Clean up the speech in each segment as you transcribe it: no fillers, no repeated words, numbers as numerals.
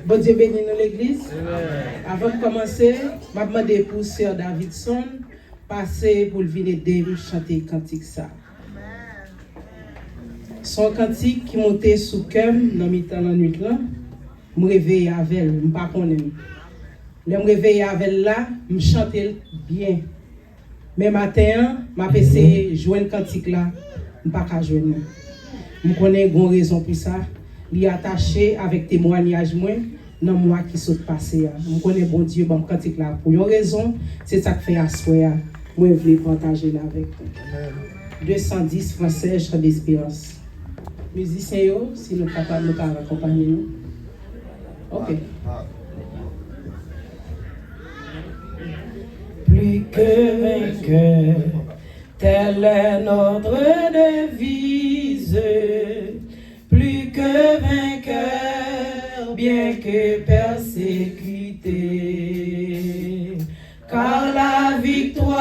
Bon Dieu bénit nous l'église. Avant de commencer, je vais demander pour Sœur Davidson passer pour venir aider nous chanter cantique ça. Son cantique qui montait sous cœur dans mi-temps la nuit là, me réveille avec elle, me pas connaître. Le me réveille avec elle là, me chanter bien. Mais matin, m'a essayé joindre cantique là, me pas ka joindre. Je connais une raison pour ça. Il est attaché avec témoignage moi dans moi qui saute passé. Je connais bon Dieu bon cantique là pour une raison, c'est ça que fait assoir. Moi je voulais partager là avec vous. 210 français chant d'espérance. Musiciens si nous capables de nous accompagner nous. OK. Plus que vainqueur, telle est notre devise. Plus que vainqueur, bien que persécuté. Car la victoire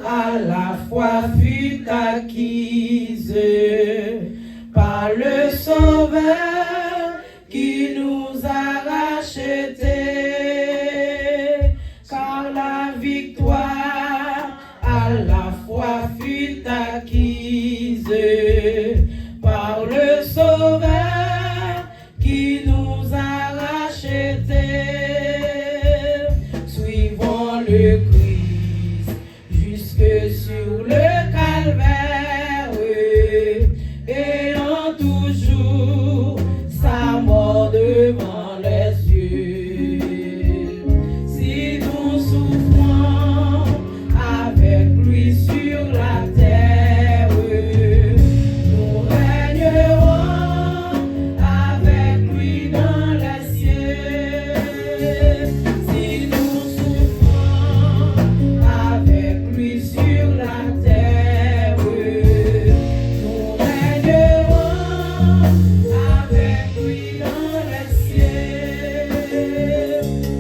à la fois fut acquise par le Sauveur qui nous a rachetés. Car la victoire à la fois fut acquise par le Sauveur qui nous a rachetés. Suivons le Christ jusque sur le calvaire, ayant toujours sa mort devant les yeux. Si nous souffrons avec lui sur la terre, nous régnerons avec lui dans les cieux. Si nous souffrons avec lui sur la terre, nous régnerons avec lui dans les cieux.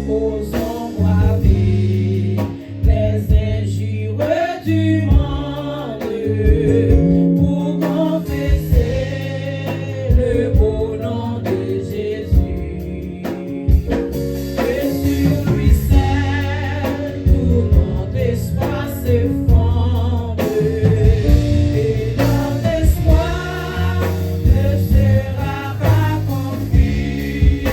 Osons braver les injures du monde pour confesser le beau nom de Jésus. Et sur lui seul tout notre espoir se fonde. Et notre espoir ne sera pas confus.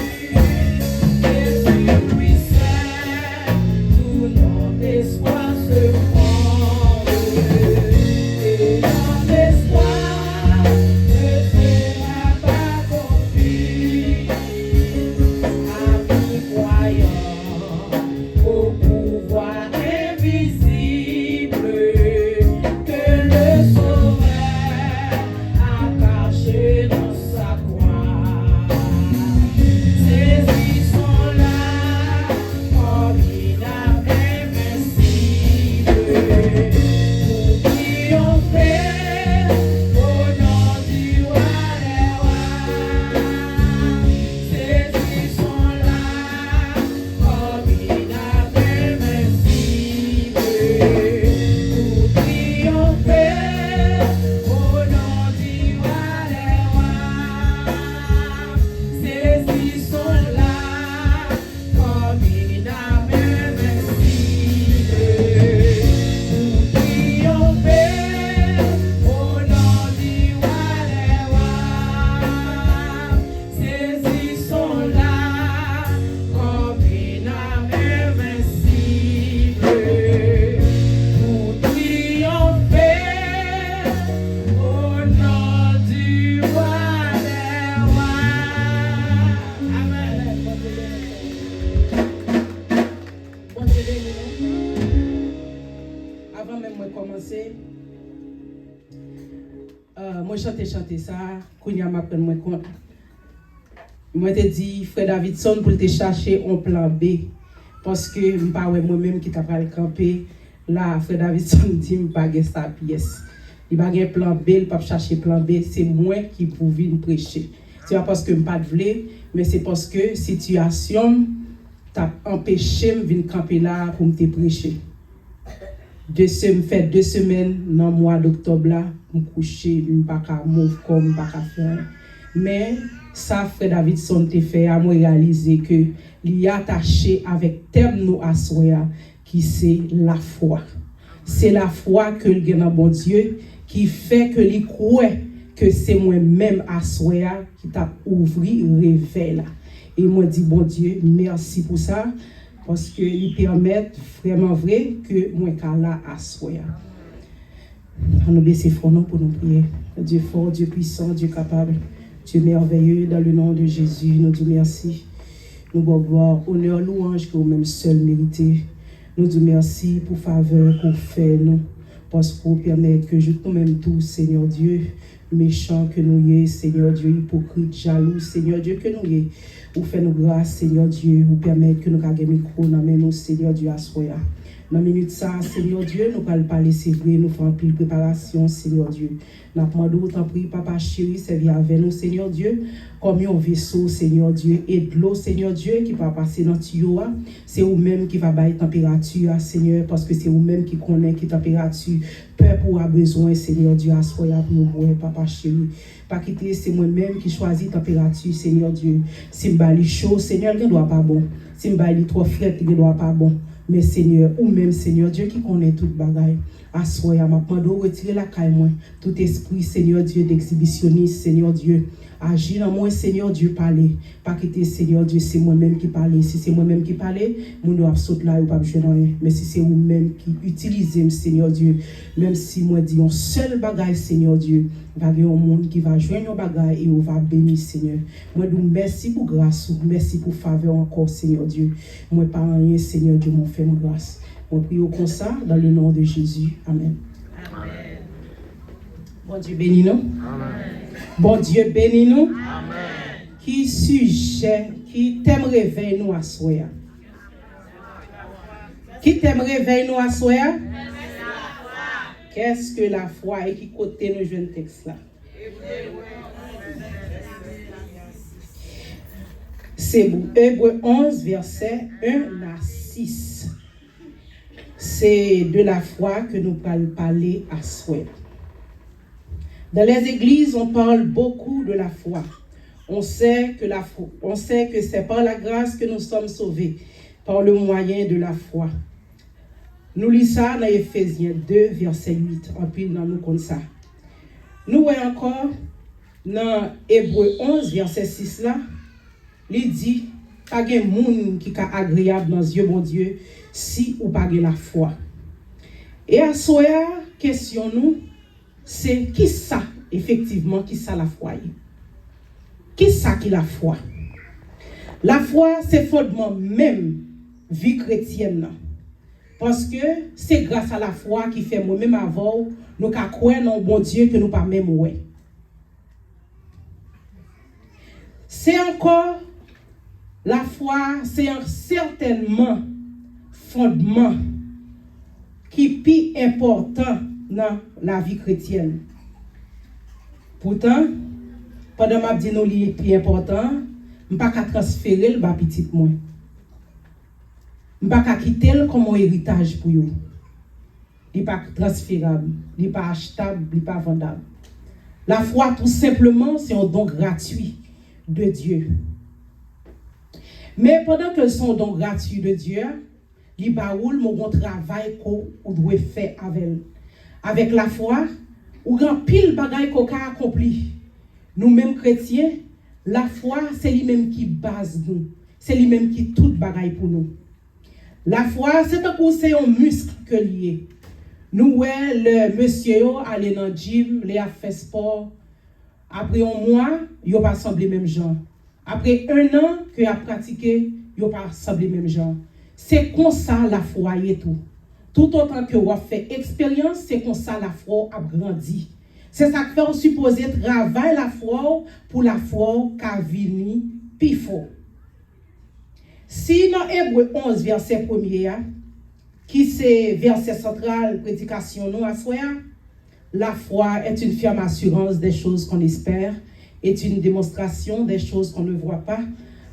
Et sur lui seul tout notre espoir se fonde. Et notre espoir ne sera pas confus. Amis croyants au pouvoir invisible que le Sauveur a caché dans sa croix. Saisissons-la, formidable, invincible, pour triompher au nom du roi des rois. Saisissons-la, formidable, invincible, pour triompher au nom du roi des rois. Saisissons-la, formidable, invincible, pour triompher au nom du roi des rois. Saisissons-la, formidable, invincible, pour triompher au nom du roi des rois. Amen. Bon Dieu béni nous. Avant même de commencer, moi chanter ça, Kounia m'a pris moi compte. Moi te dit frère Davidson pour te chercher un plan B parce que m'pa ouais moi-même qui t'a pas camper là frère Davidson dit m'pa gen sa pièce. Il pas gen plan B, il pas chercher plan B, c'est moi qui pour venir prêcher. C'est pas parce que m'pa vle, mais c'est parce que situation t'a empêché me venir camper là pour me te prêcher. Fait 2 semaines dans le mois d'octobre là, me coucher, me pas ka move comme pas ka faire. Mais Ça, frère Davidson te fait à moi réaliser que il est attaché avec thème nous à soi, qui c'est la foi. C'est la foi que le gagne bon Dieu qui fait que il croit que c'est moi-même à soi qui t'a ouvert réveil là. Et moi dis bon Dieu, merci pour ça parce que il permet vraiment vrai que moi là à soi. On nous baisser front pour nous prier. Dieu fort, Dieu puissant, Dieu capable, Dieu merveilleux, dans le nom de Jésus, nous disons merci. Nous vous gloire, honneur, louange que vous-même seul méritez. Nous disons merci pour faveur qu'on fait nous, parce que vous permettez que je nous-mêmes tous, Seigneur Dieu, méchants que nous y est, Seigneur Dieu, hypocrite, jaloux, Seigneur Dieu, que nous y est. Vous faites nous grâce, Seigneur Dieu, vous permettez que nous ayons un micro dans nous, Seigneur Dieu, à soya. Dans la minute ça, Seigneur Dieu, nous allons parler, c'est vrai, nous faisons pile préparation, Seigneur Dieu. Nous demandons autant prie, Papa chéri, servir avec nous, Seigneur Dieu, comme un vaisseau, Seigneur Dieu, et de l'eau, Seigneur Dieu, qui va passer dans le tuyau. C'est vous-même qui va bailler température, Seigneur, parce que c'est vous-même qui connaît qui température. Peuple a besoin, Seigneur Dieu, à soi pour nous, Papa chéri. Pas quitter, c'est moi-même qui choisis température, Seigneur Dieu. Si je suis chaud, Seigneur, il ne doit pas bon. Si je suis trop frais, il ne doit pas bon. Mais Seigneur, ou même Seigneur Dieu qui connaît toute bagaille, assoya m'a demandé retirer la caille moi, tout esprit Seigneur Dieu d'exhibitionniste, Seigneur Dieu, agir dans moi Seigneur Dieu parler, pas quitter Seigneur Dieu, c'est moi-même qui parle, si c'est moi-même qui parle, mon doit sauter là ou pas besoin rien, mais si c'est vous-même qui utilisez Seigneur Dieu, même si moi dis un seul bagaille Seigneur Dieu, va y avoir un monde qui va joindre un bagaille et on va bénir Seigneur. Moi donc merci pour grâce, merci pour faveur encore Seigneur Dieu. Moi pas rien Seigneur Dieu m'en fait mon grâce. On prie au comme ça dans le nom de Jésus. Amen. Amen. Bon Dieu bénis nous. Amen. Bon Dieu bénis nous. Amen. Qui sujet, qui t'aime réveille nous à soi. Qui t'aime réveille nous à soi. Qu'est-ce que la foi et qui côté nous jeunes texte là? C'est Hébreux 11 verset 1 à 6. C'est de la foi que nous allons parler à soi. Dans les églises, on parle beaucoup de la foi. On sait que c'est par la grâce que nous sommes sauvés, par le moyen de la foi. Nous lisons ça dans Ephésiens 2, verset 8. En plus, dans nous comme ça. Nous voyons encore dans Hébreux 11, verset 6 là, il dit, pas de monde qui est agréable dans les yeux, mon Dieu, si ou pas de la foi. Et à soi, question nous, c'est qui ça, effectivement, qui ça la foi? Qui ça qui la foi? La foi, c'est fondement même vie chrétienne. Parce que c'est grâce à la foi qui fait moi-même avant, nous croyons dans bon Dieu que nous pas même ouais. C'est encore la foi, c'est un certainement fondement qui est plus important dans la vie chrétienne. Pourtant, pendant que je dis que c'est plus important, je ne peux pas transférer le petit moi. Je ne peux pas quitter le comme un héritage pour vous. Il n'est pas transférable, il n'est pas achetable, il n'est pas vendable. La foi, tout simplement, c'est un don gratuit de Dieu. Mais pendant que c'est un don gratuit de Dieu, il n'y a pas de travail qu'on doit faire avec la foi, ou grand pile bagaille qu'on a accompli. Nous-mêmes chrétiens, la foi, c'est lui-même qui base nous. C'est lui-même qui tout bagaille pour nous. La foi, c'est un muscle que lié. Nous, le monsieur allé dans le gym, il a fait sport. Après un mois, il n'a pas semblé même genre. Après un an qu'il a pratiqué, il n'a pas semblé même genre. C'est comme ça la foi et tout. Tout autant que vous avez fait expérience, c'est comme ça la foi a grandi. C'est ça que fait supposer travailler la foi pour la foi qu'a vini plus fort. Si dans Hébreux 11, verset 1er, qui c'est verset central, prédication nous à soi, la foi est une ferme assurance des choses qu'on espère, est une démonstration des choses qu'on ne voit pas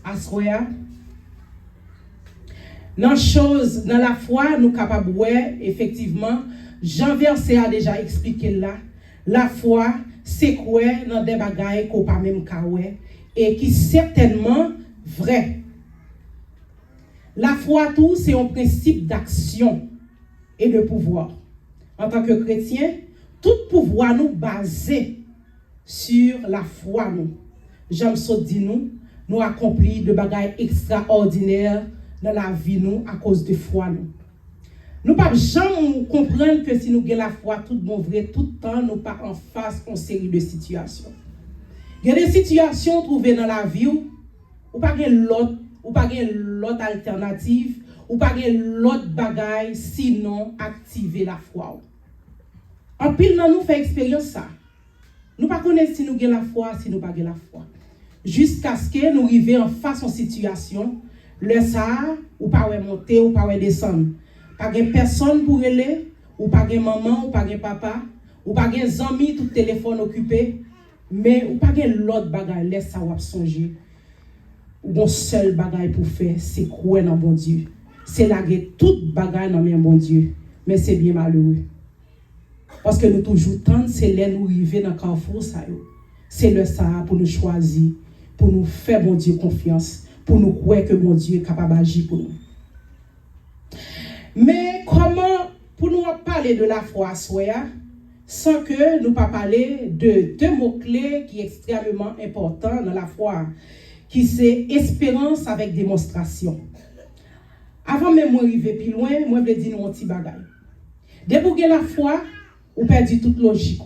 à soi. Dans la foi, nous sommes capables de voir, effectivement, Jean Verset a déjà expliqué là, la foi, c'est quoi dans des bagailles qu'on pas même kawé et qui certainement vrai. La foi, tout, c'est un principe d'action et de pouvoir. En tant que chrétien, tout pouvoir nous basé sur la foi nous. J'aime ça dire nous accomplis de bagailles extraordinaires dans la vie nous à cause de foi nous. Nous pas jamais comprendre que si nous avons la foi tout bon vrai tout le temps nous pas en face à une série de situations. Il y a des situations trouvées dans la vie ou pas l'autre alternative ou pas l'autre bagaille sinon activer la foi. En pile nous fait expérience ça. Nous pas connaître si nous avons la foi si nous pas la foi. Jusqu'à ce que nous arrivions en face à une situation, le ça ou pas monter ou pas descendre. Pas de personne pour aller, ou pas de maman, ou pas de papa, ou pas de amis, tout téléphone occupé, mais ou pas de l'autre bagaille, laisse ça ou songer. Ou bon seul bagaille pour faire, c'est croire dans bon Dieu. C'est laguer toute bagaille dans mon bon Dieu. Mais c'est bien malheureux. Parce que nous toujours tendons, c'est là nous arriver dans le carrefour, ça. C'est le ça pour nous choisir, pour nous faire bon Dieu confiance, pour nous croire que bon Dieu est capable d'agir pour nous. Mais comment, pour nous parler de la foi sans que nous pas parler de deux mots-clés qui sont extrêmement importants dans la foi, qui c'est espérance avec démonstration. Avant même d'arriver plus loin, moi je veux dire nous un petit bagage. Depuis que la foi, ou perdu toute logique.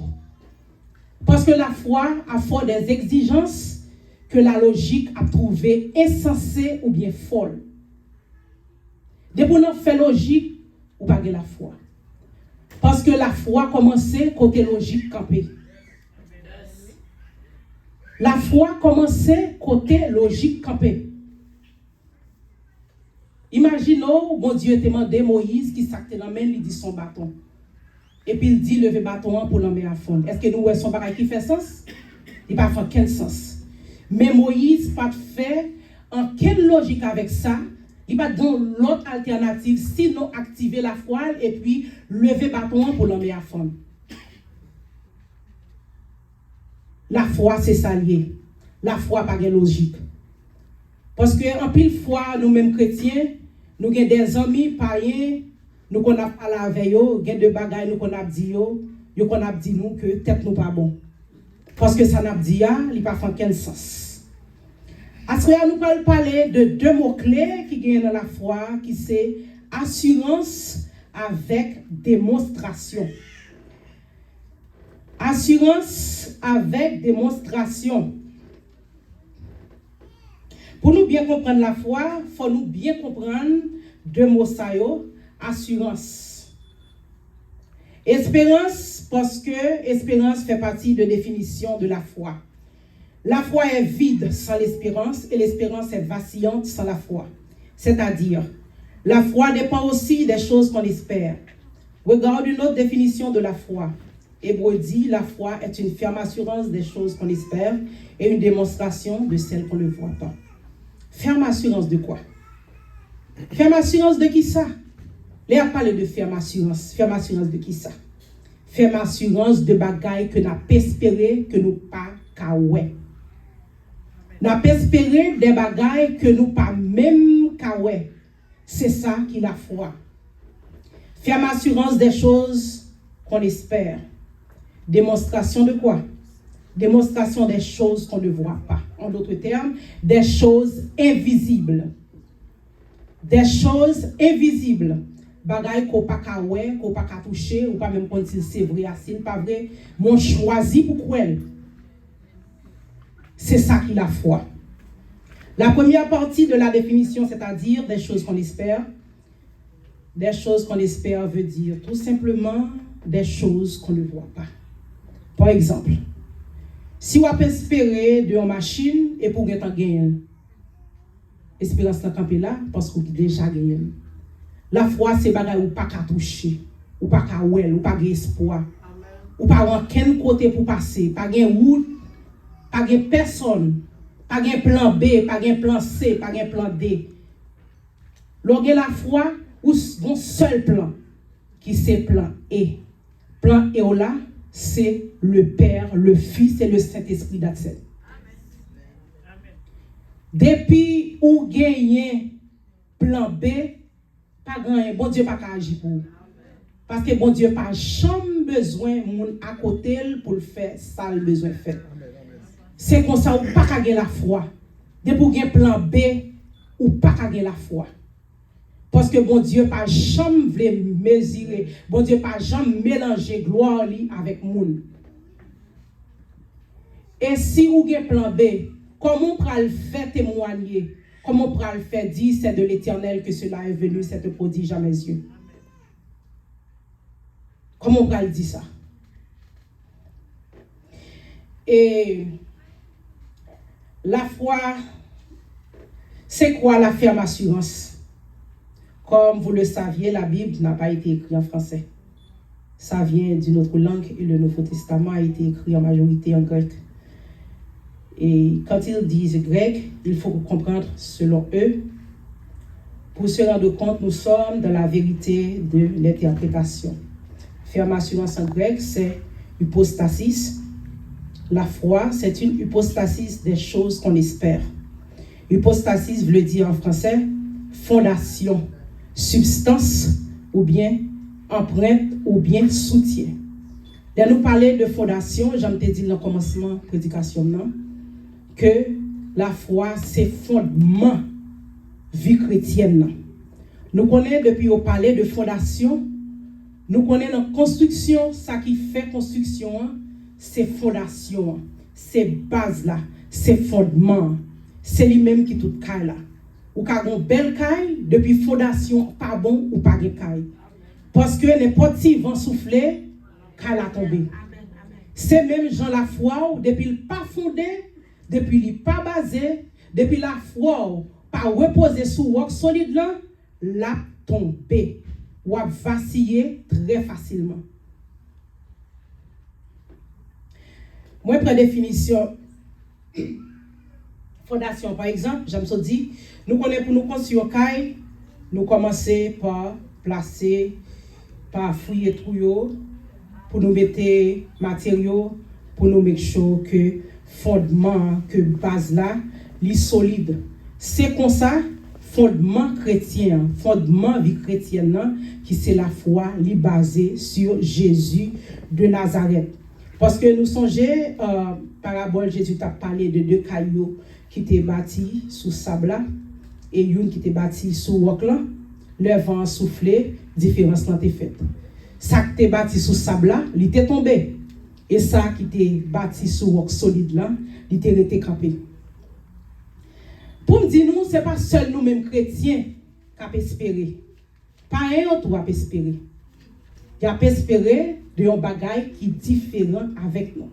Parce que la foi a fort des exigences que la logique a trouvé insensées ou bien folles. Depuis qu'on fait logique, ou pas de la foi. Parce que la foi commence côté logique campé. La foi commence côté logique campé. Imaginons, bon Dieu te demandé Moïse qui s'acte dans la main, il dit son bâton. Et puis il dit lever bâton pour l'emmener à fond. Est-ce que nous voyons son bâton qui fait sens? Il n'a pas fait quel sens. Mais Moïse pas fait en quelle logique avec ça? Il va donner l'autre alternative, sinon activer la foi et puis lever bâton pour l'emmener à fond. La foi, c'est ça lié. La foi, pas de logique. Parce que en pile fois, nous-mêmes chrétiens, nous avons des amis païens, nous qu'on a parlé avec eux, nous avons des bagailles, nous qu'on a dit, nous qu'on a dit nous que tête nous pas bon. Parce que ça n'a pas dit, il n'a pas fait quel sens. À ce moment-là, nous allons parler de deux mots-clés qui gagnent dans la foi, qui c'est assurance avec démonstration. Assurance avec démonstration. Pour nous bien comprendre la foi, il faut nous bien comprendre deux mots ça yo, assurance. Espérance, parce que espérance fait partie de la définition de la foi. La foi est vide sans l'espérance et l'espérance est vacillante sans la foi. C'est-à-dire, la foi dépend aussi des choses qu'on espère. Regarde une autre définition de la foi. Hébreu dit, la foi est une ferme assurance des choses qu'on espère et une démonstration de celles qu'on ne voit pas. Ferme assurance de quoi? Ferme assurance de qui ça? Léa parle de ferme assurance. Ferme assurance de qui ça? Ferme assurance de bagaille que n'a pas espéré, que nous pas kawé. N'a pas espéré des bagailles que nous pas même kawé. C'est ça qui la foi. Ferme assurance des choses qu'on espère. Démonstration de quoi? Démonstration des choses qu'on ne voit pas. En d'autres termes, des choses invisibles. Des choses invisibles. Bagaille qu'on pas kawé, qu'on pas toucher, ou pas même quand c'est vrai, c'est pas vrai. Mon choisi pour quoi? C'est ça qui la foi. La première partie de la définition, c'est-à-dire des choses qu'on espère. Des choses qu'on espère veut dire tout simplement des choses qu'on ne voit pas. Par exemple, si vous espérez de une machine et pour gagner, espérance la camper là parce que vous déjà gagné. La foi c'est bagaille ou pas qu'à toucher, ou pas qu'à ouel, ou pas espoir. Ou pas en quel côté pour passer, pas gain route, pas gain personne, pas gain plan B, pas gain plan C, pas gain plan D. Lorsque la foi ou un seul plan qui c'est plan E. Plan E là, c'est le Père, le Fils et le Saint-Esprit d'Atsel. Depuis ou gagné plan B, pas gagné, bon Dieu pas agir pour. Parce que bon Dieu pas jamais besoin moun à côté pour le faire ça le besoin fait. C'est comme ça ou pas gagner la foi. Depuis ou gagné plan B ou pas gagner la foi. Parce que bon Dieu pas jamais voulu mesurer, bon Dieu pas jamais mélanger gloire avec moun. Et si vous avez un plan B, comment on peut le faire témoigner? Comment on peut le faire dire c'est de l'Éternel que cela est venu, cette prodige à mes yeux? Comment on peut le dire ça? Et la foi, c'est quoi la ferme assurance? Comme vous le saviez, la Bible n'a pas été écrite en français. Ça vient d'une autre langue et le Nouveau Testament a été écrit en majorité en grec. Et quand ils disent grec, il faut comprendre selon eux. Pour se rendre compte, nous sommes dans la vérité de l'interprétation. Ferme assurance en grec, c'est hypostasis. La foi, c'est une hypostasis des choses qu'on espère. Hypostasis veut dire en français fondation, substance ou bien empreinte ou bien soutien. Là, nous parler de fondation, j'en ai dit dans le commencement de la prédication, non? Que la foi, c'est fondement vie chrétienne. Nous connaissons depuis au parler de fondation, nous connaissons la construction, ça qui fait construction, c'est fondation, c'est base là, c'est fondement, c'est lui-même qui tout caille là. Ou ka gon belle caille, depuis fondation pas bon ou pas de caille. Parce que n'importe si vent souffler, caille a tombé. C'est même Jean la foi, depuis le pas fondé, depuis le pas basé, depuis la foi, pas reposé sur roc solide là, la tombé. Ou a vacillé très facilement. Moi, pour définition, fondation, par exemple, j'aime ça dit, nous connaissons pour nous construire un caille, nous commençons par placer, par fouiller tout, pour nous mettre matériaux, pour nous mettre sure que fondement, que base là, est solide. C'est comme ça, fondement chrétien, fondement vie chrétienne, qui c'est la foi, est basée sur Jésus de Nazareth. Parce que nous songeons, parabole, Jésus t'a parlé de deux cailloux qui étaient bâtis sous sable et une qui était bâtie sous roc là. Le vent soufflé, différence là t'est faite. Ça qui était bâti sous sable là, il était tombé. Et ça qui était bâti sous roc solide là, il était resté campé. Pour me dire nous, ce n'est pas seul nous-mêmes chrétiens qui avons espéré. Pas un autre qui a espéré. Il a espéré de un bagage qui est différent avec nous.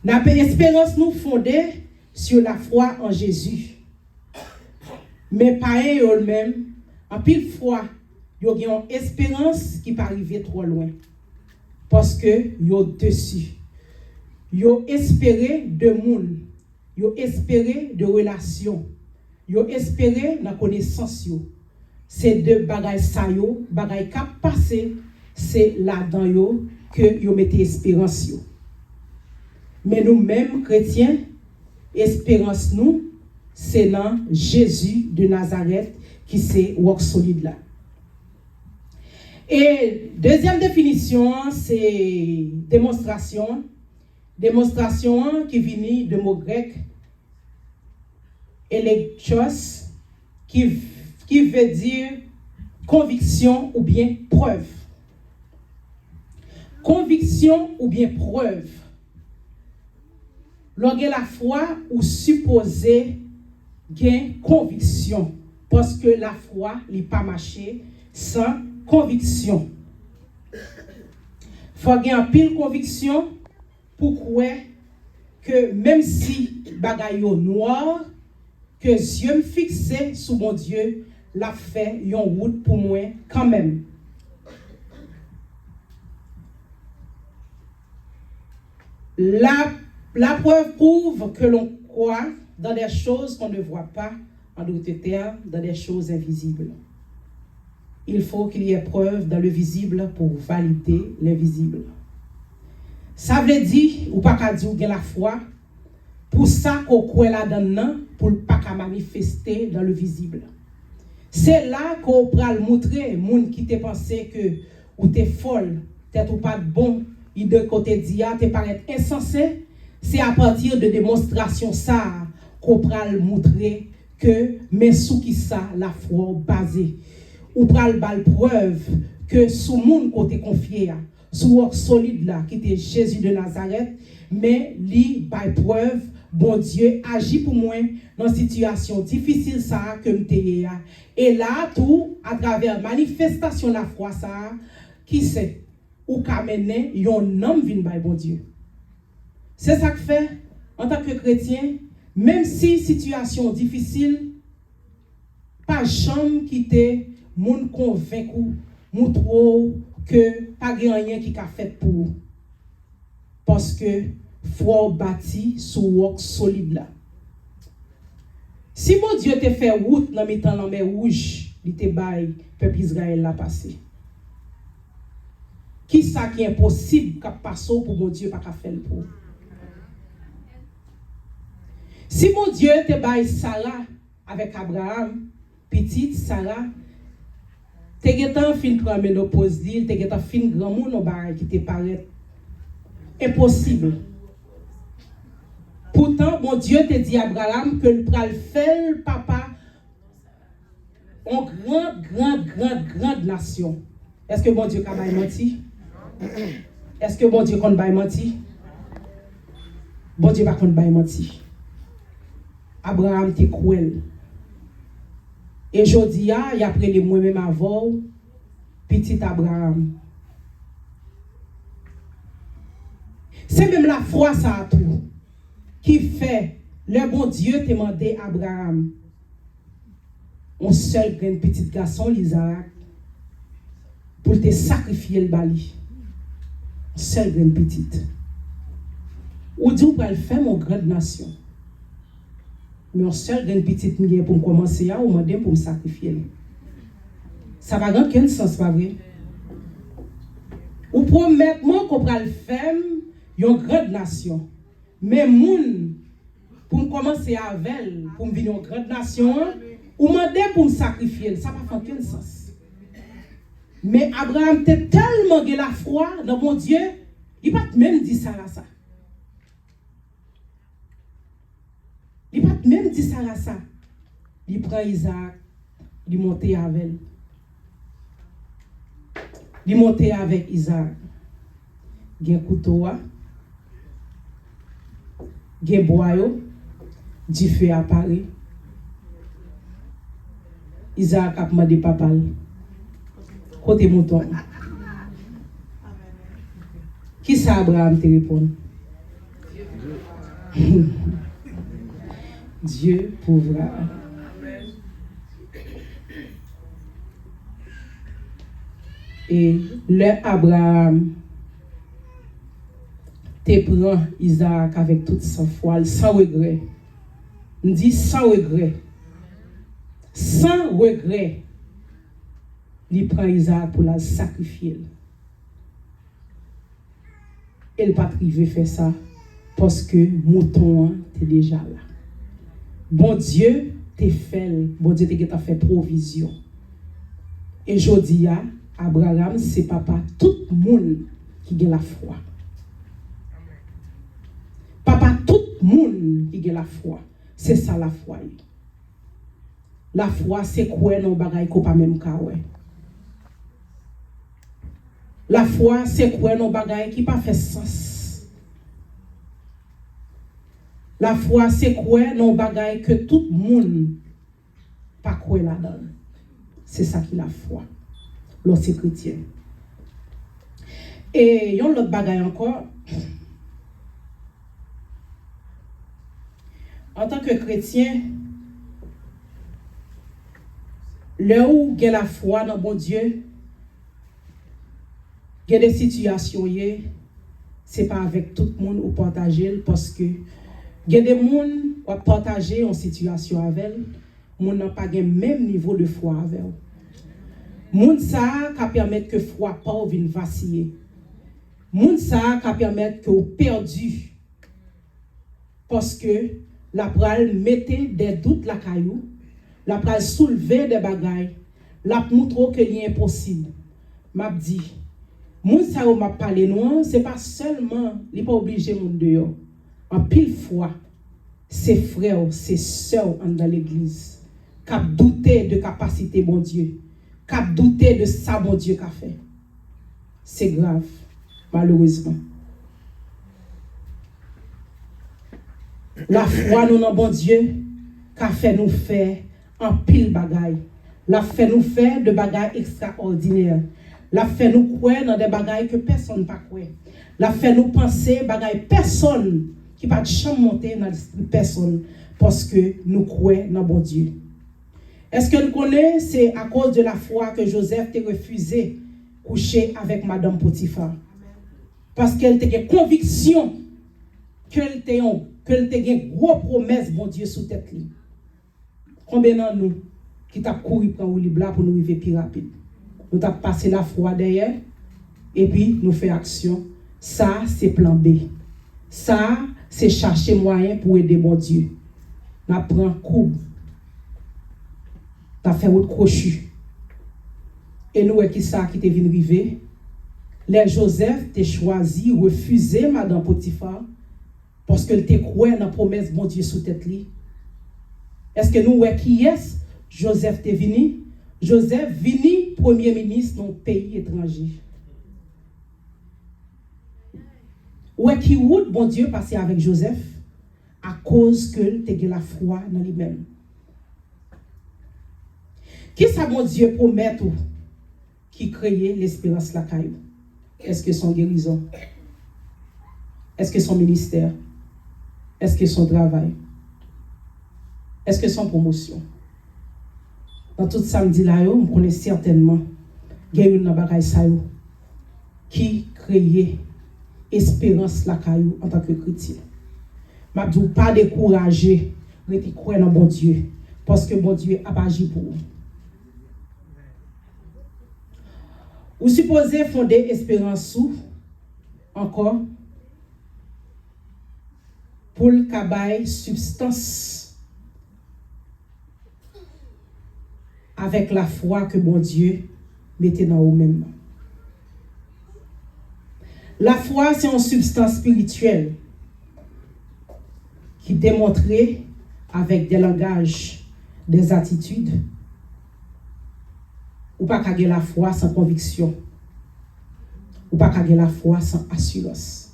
Notre espérance nous fondée sur la foi en Jésus. Mais pas eux-mêmes, en pile fois, ils ont une espérance qui peut arriver trop loin. Parce que ils ont dessus. Ils ont espéré de monde. Ils ont espéré de relations. Ils ont espéré de connaissance. C'est de bagages ça yo, bagages qui passé, c'est là-dedans yo que yo mettez espérance yo. Mais nous-mêmes chrétiens, espérance nous, c'est dans Jésus de Nazareth qui c'est roc solide là. Et deuxième définition, c'est démonstration. Démonstration qui vient de mot grec elekchos, qui veut dire conviction ou bien preuve. Conviction ou bien preuve. Lorsque la foi ou supposer gain conviction, parce que la foi n'est pas marché sans conviction. Faut gagner en pile conviction pour croire que même si bagay yo noir, que yeux me fixé sur mon Dieu, l'a fait yon route pour moi quand même. La preuve prouve que l'on croit dans des choses qu'on ne voit pas, en d'autres termes, dans des choses invisibles. Il faut qu'il y ait preuve dans le visible pour valider l'invisible. Ça veut dire, ou pas qu'à dire la foi, Pour ça qu'on croit là-dedans, pour ne pas manifester dans le visible. C'est là qu'on peut le montrer, moun qui te pensé que ou t'es folle, t'es ou pas bon, il de côté dia, t'es paraît insensé. C'est à partir de démonstration ça qu'on peut le montrer que mais sous qui ça la foi basée. Ou pral bal preuve que sous moun côté confié, sous work solide là qui était Jésus de Nazareth, mais li by preuve bon Dieu agit pour moi dans situation difficile ça que m'te et là tout à travers manifestation de la foi ça qui sait ou ka mener yon homme vinn by bon Dieu. C'est ça que fait en tant que chrétien, même si situation difficile, pas jamais quitter moun convaincu montro que pas rien qui a fait pour parce que foi bâti sur roc solide là. Si mon Dieu te fait route dans mettant la mer rouge, il te bail peuple Israël l'a passé. Qui ça qui est impossible qu'a passer pour mon Dieu pas qu'a faire pour. Si mon Dieu te bail Sarah avec Abraham, petite Sarah, te getan fin prend ménopause li, te getan fin grand monde au bail qui te paraît impossible. Pourtant, mon Dieu te dit à Abraham que le pral fait papa en grande nation. Est-ce que mon Dieu a menti? Est-ce que mon Dieu compte menti? Bon Dieu va compte menti. Abraham était cruel. Et jodi a, il a pris les moi-même avant, petit Abraham. C'est même la foi ça a tout. Qui fait le bon Dieu te demandé à Abraham un seul grand petit garçon l'Isaac pour te sacrifier le bali un seul grand petit ou dit pour le faire mon grande nation mais un seul grand petit pour commencer à ou demander pour me sacrifier ça va dans quel sens pas vrai ou promettre moi qu'on va le faire une grande nation. Mais moun, pour commencer avec elle, pour me venir en grande nation, ou demander pour me sacrifier, ça va faire aucun sens. Mais Abraham était tellement de la foi dans mon Dieu, il n'a pas même dit ça à ça. Il n'a pas même dit ça à ça. Il prend Isaac, il monte avec elle. Il monte avec Isaac. Il y a un couteau. Gen boyo, di feu apparaît. Isaac a demandé papa. Côté mouton. Qui ça Abraham te répond? Dieu pourra. Et le Abraham te prend Isaac avec toute sa foi, sans regret. On dit sans regret. Sans regret. Il prend Isaac pour la sacrifier. Et le pas privé fait ça parce que mouton est déjà là. Bon Dieu te fait, bon Dieu te fait provision. Et jodi a Abraham c'est papa tout le monde qui a la foi. Papa, tout le monde qui a la foi. C'est ça la foi. La foi, c'est quoi non bagay ko pa même ka ouais. La foi, c'est quoi non bagay qui pas fait sens. La foi, c'est quoi non bagay que tout le monde pas quoi là-dedans. C'est ça qui la foi. Lorsque chrétien. Et yon l'autre bagay encore. En tant que chrétien, là où il y a la foi dans bon Dieu, il y a des situations, ce n'est pas avec tout le monde ou partager parce que il y a des gens qui partager une situation avec eux, ils n'ont pas le même niveau de foi avec eux. Moun ça qui permet que foi pas vienne vaciller. Moun ça qui permet que vous perdu. parce que la pral mettait des doutes la caillou, la pral soulever des bagailles, la montre que c'est impossible. M'a dit, moun sa ou m'a parlé nous, c'est pas seulement, il pas obligé moun dehors. En pile fois, ses frères, ses sœurs dans l'église, qui douté de capacité bon Dieu, qui douté de ça bon Dieu qu'a fait. C'est grave, malheureusement. La foi nous dans bon Dieu, qu'a fait nous faire en pile bagaille. La fait nous faire de bagailles extraordinaires. La fait nous croire dans des bagailles que personne ne peut croire. La fait nous penser bagailles personne qui ne peut jamais monter dans l'esprit personne parce que nous croyons dans bon Dieu. Est-ce que nous connaissons, c'est à cause de la foi que Joseph a refusé de coucher avec Madame Potiphar? Parce qu'elle avait conviction qu'elle avait une grosse promesse, bon Dieu, sous tête. Combien de nous qui t'a couru pour nous là pour nous arriver plus rapide? Nous avons passé la foi derrière et puis nous faisons action. Ça, c'est plan B. Ça, c'est chercher moyen pour aider mon Dieu. Nous prenons coupe. Nous fait autre crochet. Et nous, qui ça qui t'est venu arriver? Les Joseph t'a choisi, refusé Madame Potiphar parce qu'elle t'a cru dans la promesse bon Dieu sous tête li. Est-ce que nous, qui est Joseph t'est venu? Joseph vini premier ministre dans le pays étranger. Où qui route bon Dieu passé avec Joseph à cause que tu as la foi dans lui-même. Qui ça bon Dieu promet ou qui crée l'espérance la caillou? Est-ce que son guérison? Est-ce que son ministère? Est-ce que son travail? Est-ce que son promotion? Dans tout samedi là, on connaît certainement qu'il y a une qui crée espérance la caillou en tant que chrétien. Je ne dis pas décourager, mais croire dans bon Dieu, parce que bon Dieu a agi pour vous. Vous supposez fonder espérance sous encore pour le cabaye substance avec la foi que bon Dieu mettait dans vous-même. La foi, c'est une substance spirituelle qui démontrait avec des langages, des attitudes. Ou pas qu'à la foi sans conviction. Ou pas qu'à la foi sans assurance.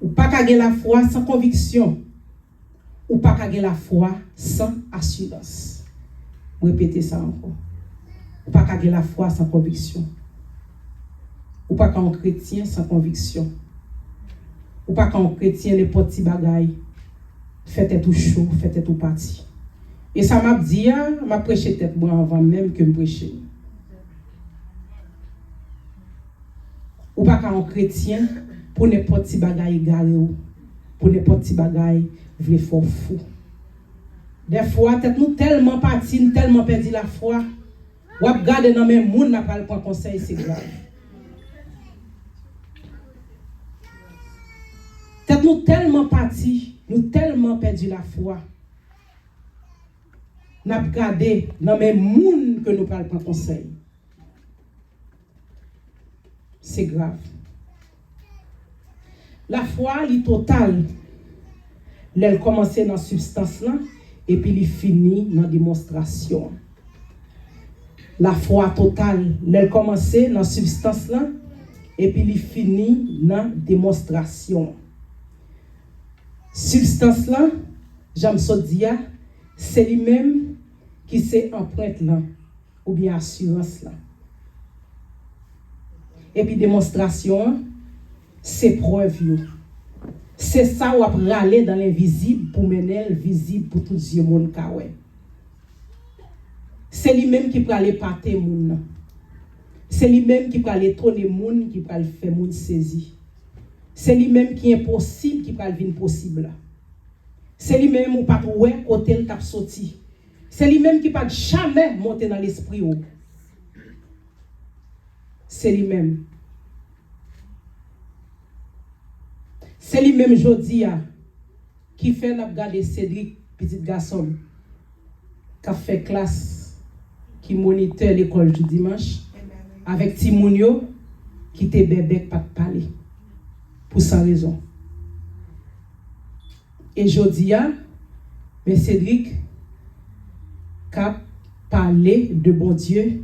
Ou pas qu'à la foi sans conviction. Ou pas qu'à la foi sans assurance. Répétez ça encore. Ou pas qu'à la foi sans conviction. Ou pas qu'un chrétien sans conviction. Ou pas qu'un chrétien les petits bagailles. Faites tout chaud, faites tout parti. Et ça m'a dit, m'a prêché tête moi avant même que me prêcher. Ou pas qu'un chrétien pour les petits bagailles garé ou pour les petits bagailles vle fort fou. Des fois tête nous tellement parti, tellement perdu la foi. Ou ap garder dans même monde n'a pas le prendre conseil, c'est grave. Tête nous tellement parti, nous tellement perdu la foi. N'a gardé dans même monde que nous parle pas conseil. C'est grave. La foi est totale. Elle commence dans la substance là et puis elle finit dans la démonstration. La foi totale, elle commence dans la substance là et puis elle finit dans la démonstration. Substance là, j'aime ça dire, c'est lui-même qui s'est empreinte là, ou bien assurance là. Et puis démonstration, c'est preuve. C'est ça où après aller dans l'invisible pour mener le visible pour tout le monde. C'est lui-même qui peut aller pâter le monde. C'est lui-même qui peut aller tourner le monde, qui peut aller faire le monde saisir. C'est lui-même qui est impossible, qui peut aller venir possible. C'est lui-même où pas ouais côté le tap sorti. C'est lui-même qui ne peut jamais monter dans l'esprit. C'est lui-même. C'est lui-même, je dis, qui fait n'a regarder Cédric petit garçon qui a fait classe qui moniteur l'école du dimanche avec Timounio qui était bébé pas de parler pour sa raison. Et Jodia, mais Cédric qui a parlé de bon Dieu,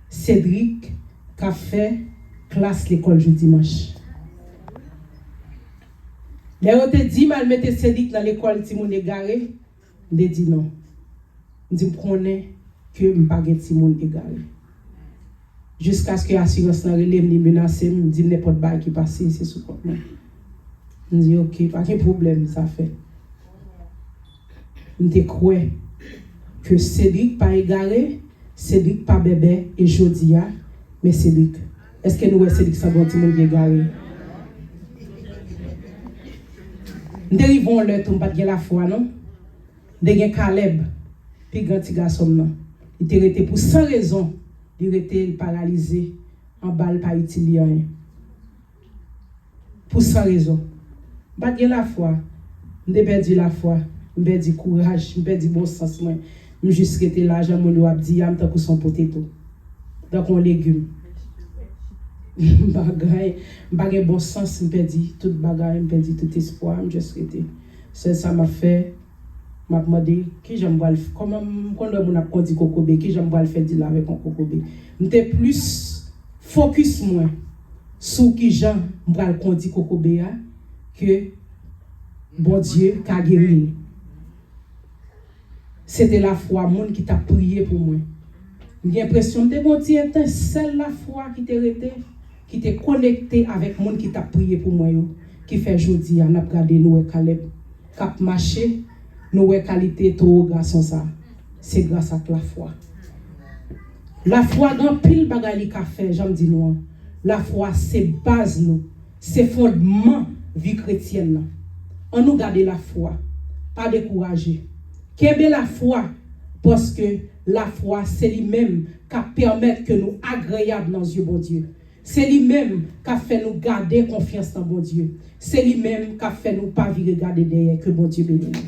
Cédric qui a fait classe l'école du dimanche. Les autres dit mal mettre Cédric dans l'école Timon égaré, je dit non. Je dis connais que je pas Timon égaré. Jusqu'à ce que l'assurance n'a relève ni menacé, me dit n'importe quoi qui passe c'est sous compte moi. Je dis OK, pas de problème ça fait. Je crois que Cédric pas égaré, Cédric pas bébé et Jodia, mais Cédric. Est-ce que nous Cédric ça bon Timon égaré? Nous arrivons là, nous pas la foi, non? Nous avons Caleb, puis grand petit garçon. Il était pour sans raison, il était paralysé, en balle, pas utilisé rien. Pour sans raison. Nous pas la foi. Nous avons perdu la foi, nous avons perdu courage, nous avons perdu bon sens. Nous avons juste été là, j'ai dit, tant que son potato. Donc on légume. Bagay bon sens me perdu tout bagay me perdu tout espoir me juste été ça m'a fait m'a demandé qui j'aime voir comment quand on a conduit kokobé qui j'aime voir le faire dire là avec un kokobé m'était plus focus moins sur qui j'aime voir conduit kokobé que bon Dieu qui a guéri. C'était la foi monde qui t'a prié pour moi. J'ai l'impression que bon Dieu était seule la foi qui t'est restée qui t'est connecté avec monde qui t'a prié pour moi qui fait jodi on a regardé nous Caleb cap marcher nous qualité to garçon ça c'est grâce à la foi grand pile bagay qu'a fait j'aime dit nous la foi c'est base nous c'est fondement vie chrétienne on nous garder la foi pas décourager qu'aimer la foi parce que la foi c'est lui-même qui permet que nous agréables dans les yeux bon Dieu. C'est lui-même qui a fait nous garder confiance dans bon Dieu. C'est lui-même qui a fait nous pas regarder derrière que bon Dieu bénisse.